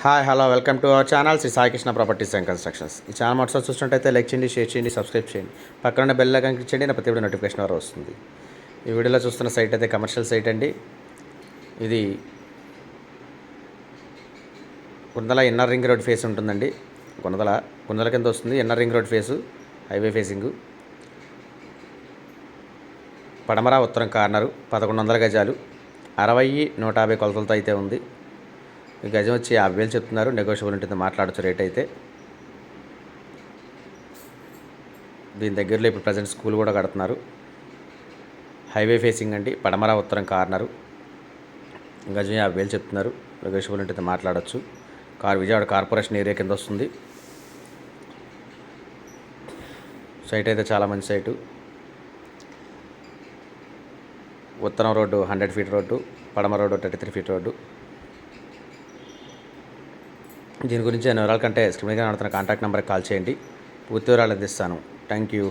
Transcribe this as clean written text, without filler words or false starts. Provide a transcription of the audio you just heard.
Hi hello welcome to our channel Shri Sai Krishna properties and constructions. ఈ channel మొదటిసారి చూసినట్టయితే like చేయండి, షేర్ చేయండి, సబ్స్క్రైబ్ చేయండి. పక్కన బెల్ ఐకాన్ క్లిక్ చేయండి, నా ప్రతి వీడియో నోటిఫికేషన్ ద్వారా వస్తుంది. ఈ వీడియోలో చూస్తున్న సైట్ అయితే కమర్షియల్ సైట్ అండి. ఇది గుందల ఇన్నర్ రింగ్ రోడ్ ఫేస్ ఉంటుందండి. గుందల కింద వస్తుంది. Inner ring road face, highway facing. పడమర ఉత్తరం కార్నరు, 1100 గజాలు, 60-150 కొలతలతో అయితే ఉంది. ఈ గజం వచ్చి 50,000 చెప్తున్నారు. నెగోషియబుల్ ఉంటుంది, మాట్లాడచ్చు రేట్ అయితే. దీని దగ్గరలో ఇప్పుడు ప్రజెంట్ స్కూల్ కూడా కడుతున్నారు. హైవే ఫేసింగ్ అండి, పడమర ఉత్తరం కార్నరు, గజం 50,000 చెప్తున్నారు. నెగోషియబుల్ ఉంటుంది, మాట్లాడచ్చు. విజయవాడ కార్పొరేషన్ ఏరియా కింద వస్తుంది. సైట్ అయితే చాలా మంచి సైటు. ఉత్తరం రోడ్డు 100 ఫీట్ రోడ్డు, పడమర రోడ్డు 33 ఫీట్ రోడ్డు. దీని గురించి నేను వివరాల కంటే స్క్రీన్ మీద కనబడుతున్న కాంటాక్ట్ నెంబర్కి కాల్ చేయండి, పూర్తి వివరాలు అందిస్తాను. Thank you.